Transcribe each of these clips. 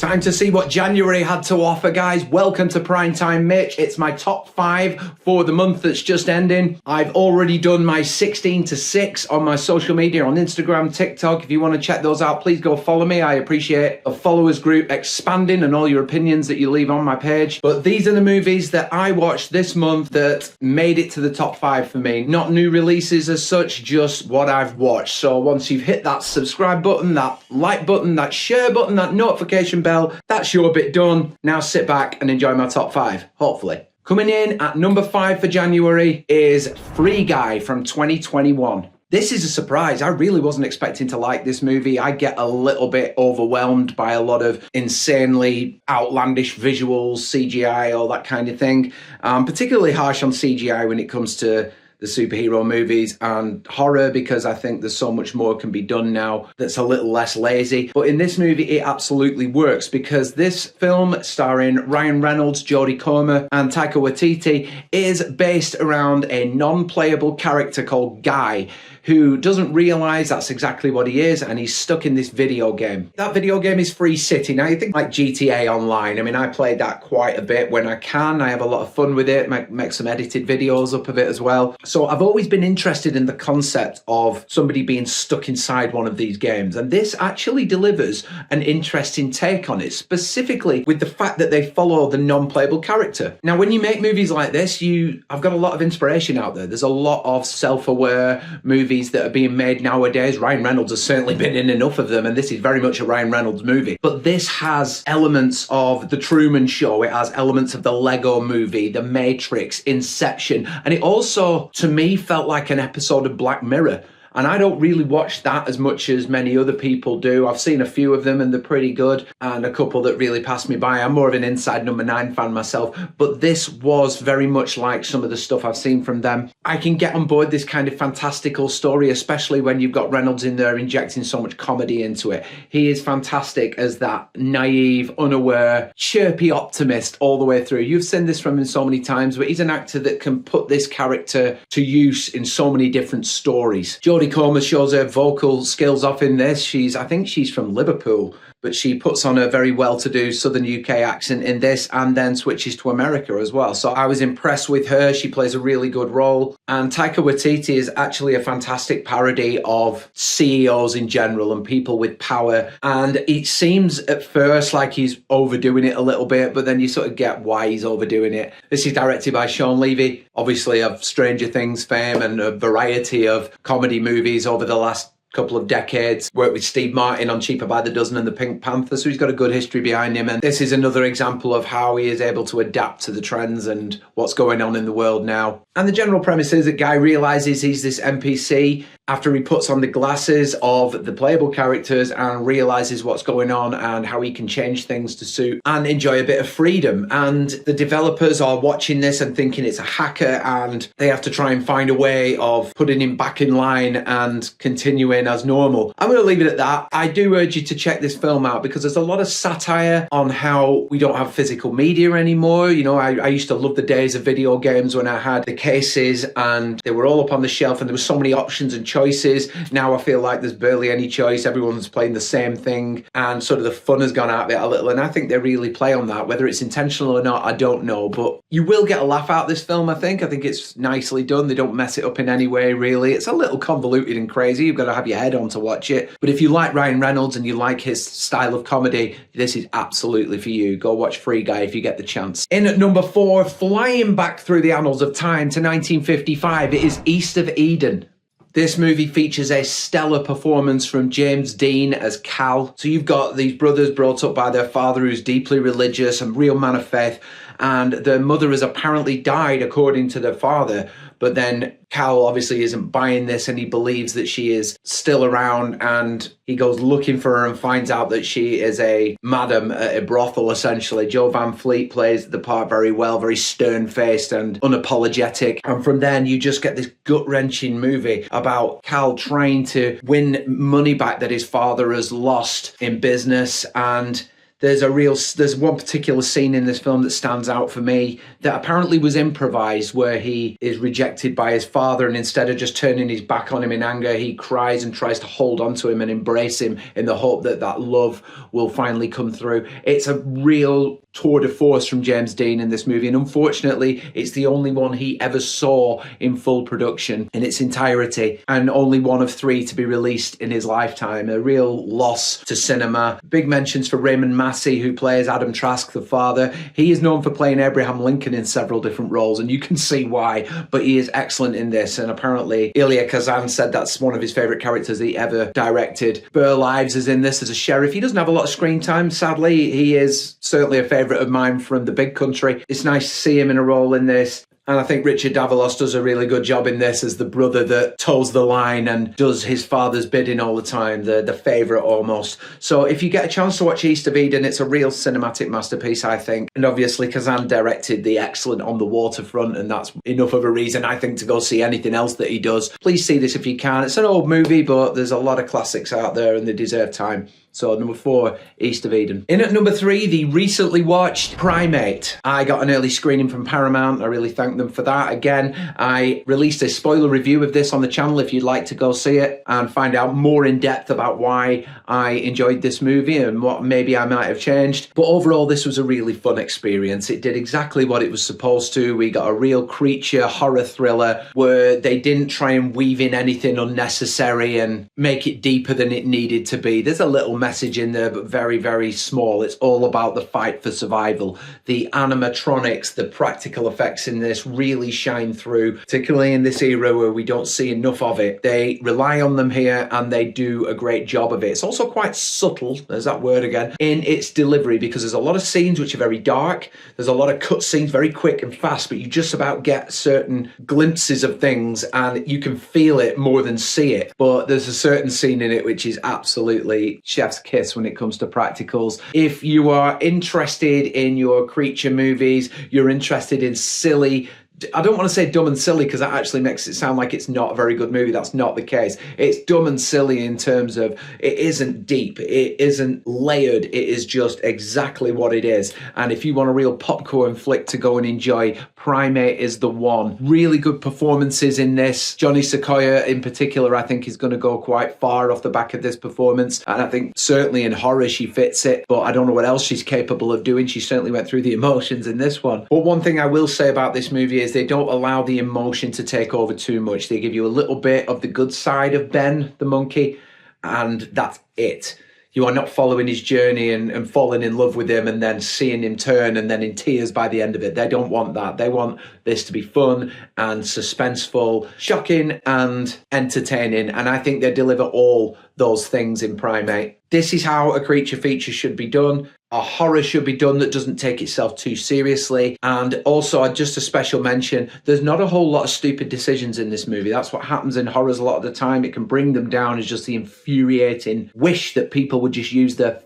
Time to see what January had to offer, guys. Welcome to Primetime Mitch. It's my top 5 for the month that's just ending. I've already done my 16 to 6 on my social media, on Instagram, TikTok. If you want to check those out, please go follow me. I appreciate a followers group expanding and all your opinions that you leave on my page. But these are the movies that I watched this month that made it to the top 5 for me. Not new releases as such, just what I've watched. So once you've hit that subscribe button, that like button, that share button, that notification bell, that's your bit done. Now sit back and enjoy my top 5, hopefully. Coming in at number 5 for January is Free Guy from 2021. This is a surprise. I really wasn't expecting to like this movie. I get a little bit overwhelmed by a lot of insanely outlandish visuals, CGI, all that kind of thing. Particularly harsh on CGI when it comes to the superhero movies and horror, because I think there's so much more can be done now that's a little less lazy. But in this movie, it absolutely works, because this film starring Ryan Reynolds, Jodie Comer, and Taika Waititi is based around a non-playable character called Guy, who doesn't realise that's exactly what he is, and he's stuck in this video game. That video game is Free City. Now, you think like GTA Online. I mean, I played that quite a bit when I can. I have a lot of fun with it, make some edited videos up of it as well. So I've always been interested in the concept of somebody being stuck inside one of these games, and this actually delivers an interesting take on it, specifically with the fact that they follow the non-playable character. Now, when you make movies like this, I've got a lot of inspiration out there. There's a lot of self-aware movies that are being made nowadays. Ryan Reynolds has certainly been in enough of them, and this is very much a Ryan Reynolds movie. But this has elements of The Truman Show, it has elements of the Lego Movie, The Matrix, Inception, and it also, to me, felt like an episode of Black Mirror. And I don't really watch that as much as many other people do. I've seen a few of them and they're pretty good, and a couple that really passed me by. I'm more of an Inside Number 9 fan myself, but this was very much like some of the stuff I've seen from them. I can get on board this kind of fantastical story, especially when you've got Reynolds in there injecting so much comedy into it. He is fantastic as that naive, unaware, chirpy optimist all the way through. You've seen this from him so many times, but he's an actor that can put this character to use in so many different stories. Jodie Comer shows her vocal skills off in this. I think she's from Liverpool, but she puts on a very well-to-do Southern UK accent in this and then switches to America as well. So I was impressed with her. She plays a really good role. And Taika Waititi is actually a fantastic parody of CEOs in general and people with power. And it seems at first like he's overdoing it a little bit, but then you sort of get why he's overdoing it. This is directed by Shawn Levy, obviously of Stranger Things fame and a variety of comedy movies over the last couple of decades. Worked with Steve Martin on Cheaper by the Dozen and the Pink Panther, so he's got a good history behind him. And this is another example of how he is able to adapt to the trends and what's going on in the world now. And the general premise is that Guy realizes he's this NPC after he puts on the glasses of the playable characters and realizes what's going on and how he can change things to suit and enjoy a bit of freedom. And the developers are watching this and thinking it's a hacker, and they have to try and find a way of putting him back in line and continuing as normal. I'm going to leave it at that. I do urge you to check this film out because there's a lot of satire on how we don't have physical media anymore. You know, I used to love the days of video games when I had the cases and they were all up on the shelf and there were so many options and choices. Now I feel like there's barely any choice. Everyone's playing the same thing and sort of the fun has gone out of it a little. And I think they really play on that. Whether it's intentional or not, I don't know. But you will get a laugh out of this film, I think. I think it's nicely done. They don't mess it up in any way, really. It's a little convoluted and crazy. You've got to have your head on to watch it. But if you like Ryan Reynolds and you like his style of comedy, this is absolutely for you. Go watch Free Guy if you get the chance. In at number 4, flying back through the annals of time to 1955, it is East of Eden. This movie features a stellar performance from James Dean as Cal. So you've got these brothers brought up by their father who's deeply religious and real man of faith, and their mother has apparently died according to their father. But then Cal obviously isn't buying this and he believes that she is still around, and he goes looking for her and finds out that she is a madam at a brothel, essentially. Jo Van Fleet plays the part very well, very stern-faced and unapologetic. And from then you just get this gut-wrenching movie about Cal trying to win money back that his father has lost in business, and There's one particular scene in this film that stands out for me that apparently was improvised, where he is rejected by his father, and instead of just turning his back on him in anger, he cries and tries to hold on to him and embrace him in the hope that that love will finally come through. It's a real tour de force from James Dean in this movie, and unfortunately it's the only one he ever saw in full production in its entirety, and only one of 3 to be released in his lifetime. A real loss to cinema. Big mentions for Raymond Massey, who plays Adam Trask, the father. He is known for playing Abraham Lincoln in several different roles, and you can see why, but he is excellent in this, and apparently 𝐒𝐿𝐿 𝐂𝐻𝐿 said that's one of his favourite characters that he ever directed. Burl Ives is in this as a sheriff. He doesn't have a lot of screen time, sadly. He is certainly a favourite of mine from The Big Country. It's nice to see him in a role in this. And I think Richard Davalos does a really good job in this as the brother that toes the line and does his father's bidding all the time, the favourite almost. So if you get a chance to watch East of Eden, it's a real cinematic masterpiece, I think. And obviously Kazan directed the excellent On the Waterfront, and that's enough of a reason, I think, to go see anything else that he does. Please see this if you can. It's an old movie, but there's a lot of classics out there and they deserve time. So number 4, East of Eden. In at number 3, the recently watched Primate. I got an early screening from Paramount. I really thank them for that. Again, I released a spoiler review of this on the channel if you'd like to go see it and find out more in depth about why I enjoyed this movie and what maybe I might have changed. But overall, this was a really fun experience. It did exactly what it was supposed to. We got a real creature horror thriller where they didn't try and weave in anything unnecessary and make it deeper than it needed to be. There's a little message in there, but very, very small. It's all about the fight for survival. The animatronics, the practical effects in this really shine through, particularly in this era where we don't see enough of it. They rely on them here and they do a great job of it. It's also quite subtle, there's that word again, in its delivery, because there's a lot of scenes which are very dark. There's a lot of cut scenes, very quick and fast, but you just about get certain glimpses of things and you can feel it more than see it. But there's a certain scene in it which is absolutely chef's kiss when it comes to practicals. If you are interested in your creature movies, you're interested in silly, I don't want to say dumb and silly because that actually makes it sound like it's not a very good movie. That's not the case. It's dumb and silly in terms of it isn't deep, it isn't layered, it is just exactly what it is. And if you want a real popcorn flick to go and enjoy, Primate is the one. Really good performances in this. Johnny Sequoia in particular, I think, is going to go quite far off the back of this performance. And I think certainly in horror she fits it, but I don't know what else she's capable of doing. She certainly went through the emotions in this one. But one thing I will say about this movie is they don't allow the emotion to take over too much. They give you a little bit of the good side of Ben, the monkey, and that's it. You are not following his journey and falling in love with him and then seeing him turn and then in tears by the end of it. They don't want that. They want this to be fun and suspenseful, shocking and entertaining. And I think they deliver all those things in Primate. This is how a creature feature should be done. A horror should be done that doesn't take itself too seriously. And also, just a special mention, there's not a whole lot of stupid decisions in this movie. That's what happens in horrors a lot of the time. It can bring them down as just the infuriating wish that people would just use their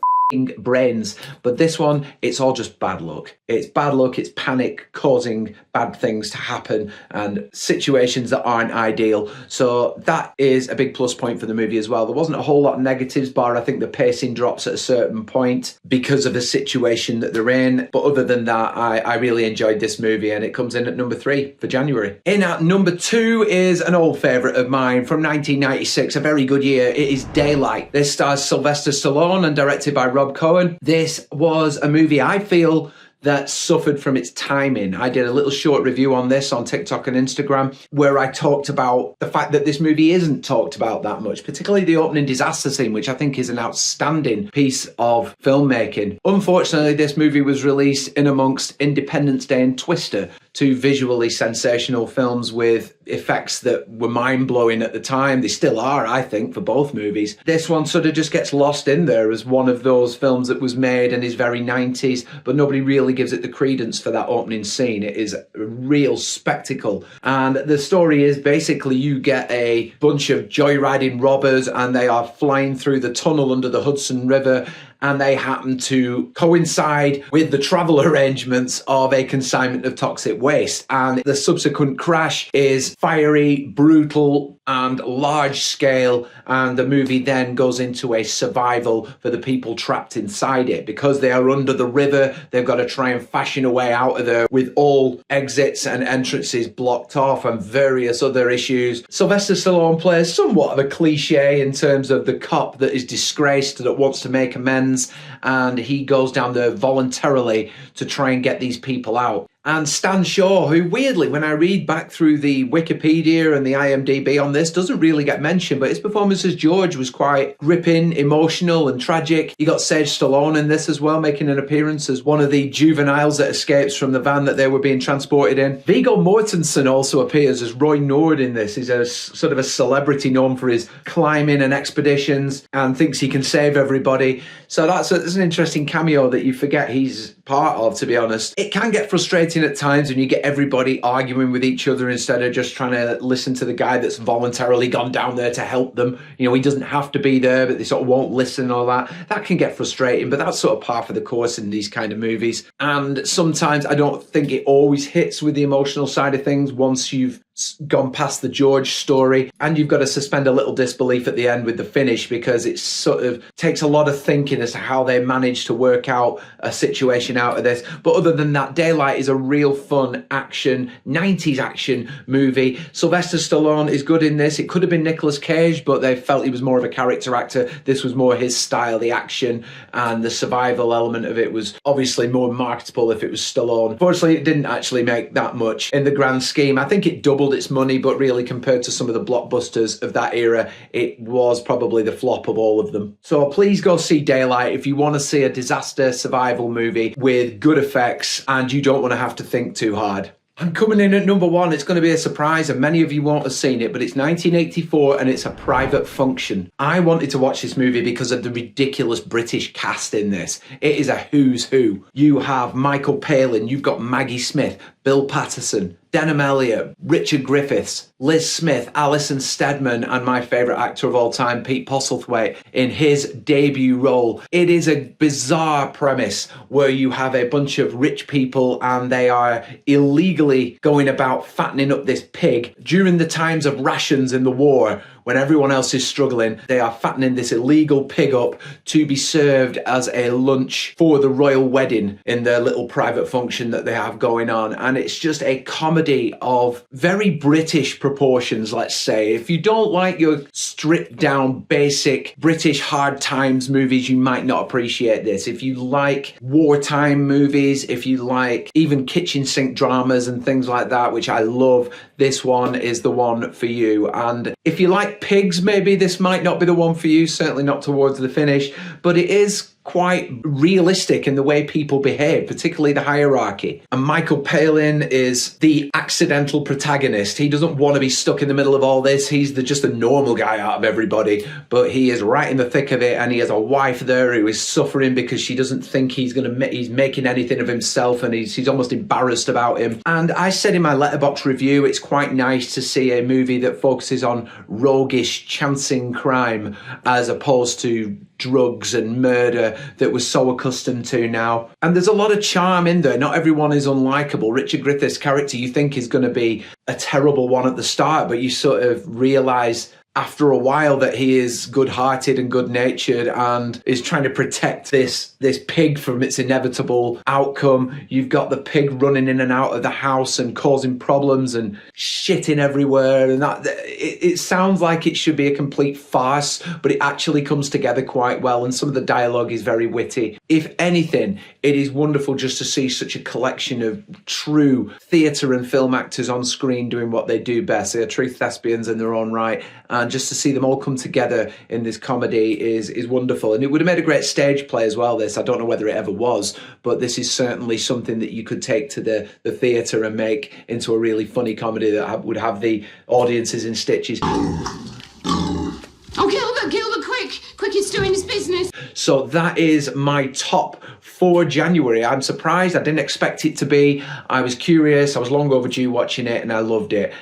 brains. But this one, it's all just bad luck. It's bad luck, it's panic causing bad things to happen and situations that aren't ideal. So that is a big plus point for the movie as well. There wasn't a whole lot of negatives, bar I think the pacing drops at a certain point because of the situation that they're in. But other than that, I really enjoyed this movie, and it comes in at number 3 for January. In at number 2 is an old favourite of mine from 1996, a very good year. It is Daylight. This stars Sylvester Stallone and directed by Rob Cohen. This was a movie I feel that suffered from its timing. I did a little short review on this on TikTok and Instagram where I talked about the fact that this movie isn't talked about that much, particularly the opening disaster scene, which I think is an outstanding piece of filmmaking. Unfortunately, this movie was released in amongst Independence Day and Twister, two visually sensational films with effects that were mind-blowing at the time. They still are, I think, for both movies. This one sort of just gets lost in there as one of those films that was made and is very 90s, but nobody really gives it the credence for that opening scene. It is a real spectacle. And the story is basically you get a bunch of joyriding robbers and they are flying through the tunnel under the Hudson River, and they happen to coincide with the travel arrangements of a consignment of toxic waste. And the subsequent crash is fiery, brutal, and large scale, and the movie then goes into a survival for the people trapped inside it. Because they are under the river, they've got to try and fashion a way out of there with all exits and entrances blocked off and various other issues. Sylvester Stallone plays somewhat of a cliche in terms of the cop that is disgraced, that wants to make amends, and he goes down there voluntarily to try and get these people out. And Stan Shaw, who weirdly, when I read back through the Wikipedia and the IMDb on this, doesn't really get mentioned, but his performance as George was quite gripping, emotional and tragic. You got Sage Stallone in this as well, making an appearance as one of the juveniles that escapes from the van that they were being transported in. Viggo Mortensen also appears as Roy Nord in this. He's a sort of a celebrity known for his climbing and expeditions and thinks he can save everybody. So that's an interesting cameo that you forget he's part of, to be honest. It can get frustrating at times when you get everybody arguing with each other instead of just trying to listen to the guy that's voluntarily gone down there to help them. You know, he doesn't have to be there, but they sort of won't listen and all that. That can get frustrating, but that's sort of par for the course in these kind of movies. And sometimes I don't think it always hits with the emotional side of things once you've gone past the George story, and you've got to suspend a little disbelief at the end with the finish, because it sort of takes a lot of thinking as to how they managed to work out a situation out of this. But other than that, Daylight is a real fun action 90s action movie. Sylvester Stallone is good in this. It could have been Nicolas Cage, but they felt he was more of a character actor. This was more his style. The action and the survival element of it was obviously more marketable if it was Stallone. Unfortunately, it didn't actually make that much in the grand scheme. I think it doubled its money, but really compared to some of the blockbusters of that era, it was probably the flop of all of them. So please go see Daylight if you want to see a disaster survival movie with good effects and you don't want to have to think too hard. I'm coming in at number one. It's going to be a surprise and many of you won't have seen it, but it's 1984 and it's A Private Function. I wanted to watch this movie because of the ridiculous British cast in this. It is a who's who. You have Michael Palin, you've got Maggie Smith, Bill Patterson, Denham Elliott, Richard Griffiths, Liz Smith, Alison Steadman, and my favourite actor of all time, Pete Postlethwaite, in his debut role. It is a bizarre premise where you have a bunch of rich people and they are illegally going about fattening up this pig during the times of rations in the war. When everyone else is struggling, they are fattening this illegal pig up to be served as a lunch for the royal wedding in their little private function that they have going on. And it's just a comedy of very British proportions, let's say. If you don't like your stripped down, basic British hard times movies, you might not appreciate this. If you like wartime movies, if you like even kitchen sink dramas and things like that, which I love, this one is the one for you. And if you like pigs, maybe this might not be the one for you, certainly not towards the finish, but it is quite realistic in the way people behave, particularly the hierarchy. And Michael Palin is the accidental protagonist. He doesn't want to be stuck in the middle of all this. He's just a normal guy out of everybody, but he is right in the thick of it, and he has a wife there who is suffering because she doesn't think he's making anything of himself, and he's almost embarrassed about him. And I said in my Letterboxd review, it's quite nice to see a movie that focuses on roguish, chancing crime as opposed to drugs and murder that we're so accustomed to now. And there's a lot of charm in there. Not everyone is unlikable. Richard Griffith's character you think is going to be a terrible one at the start, but you sort of realise after a while that he is good-hearted and good-natured and is trying to protect this pig from its inevitable outcome. You've got the pig running in and out of the house and causing problems and shitting everywhere, and that it sounds like it should be a complete farce, but it actually comes together quite well, and some of the dialogue is very witty. If anything, it is wonderful just to see such a collection of true theatre and film actors on screen doing what they do best. They are true thespians in their own right, and just to see them all come together in this comedy is wonderful. And it would have made a great stage play as well, this. I don't know whether it ever was, but this is certainly something that you could take to the theatre and make into a really funny comedy that would have the audiences in stitches. Oh, Gilbert, quick, he's doing his business. So that is my top for January. I'm surprised. I didn't expect it to be. I was curious. I was long overdue watching it and I loved it.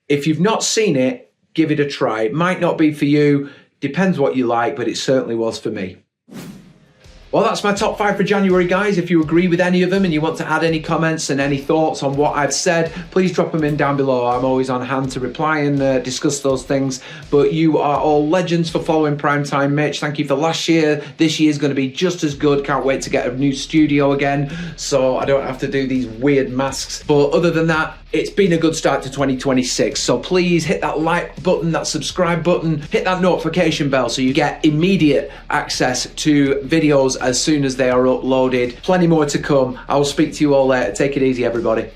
If you've not seen it, give it a try. It might not be for you, depends what you like, but it certainly was for me. Well, that's my top 5 for January, guys. If you agree with any of them and you want to add any comments and any thoughts on what I've said, please drop them in down below. I'm always on hand to reply and discuss those things. But you are all legends for following Primetime Mitch. Thank you for last year. This year's going to be just as good. Can't wait to get a new studio again, so I don't have to do these weird masks. But other than that, it's been a good start to 2026. So please hit that like button, that subscribe button, hit that notification bell so you get immediate access to videos as soon as they are uploaded. Plenty more to come. I will speak to you all later. Take it easy, everybody.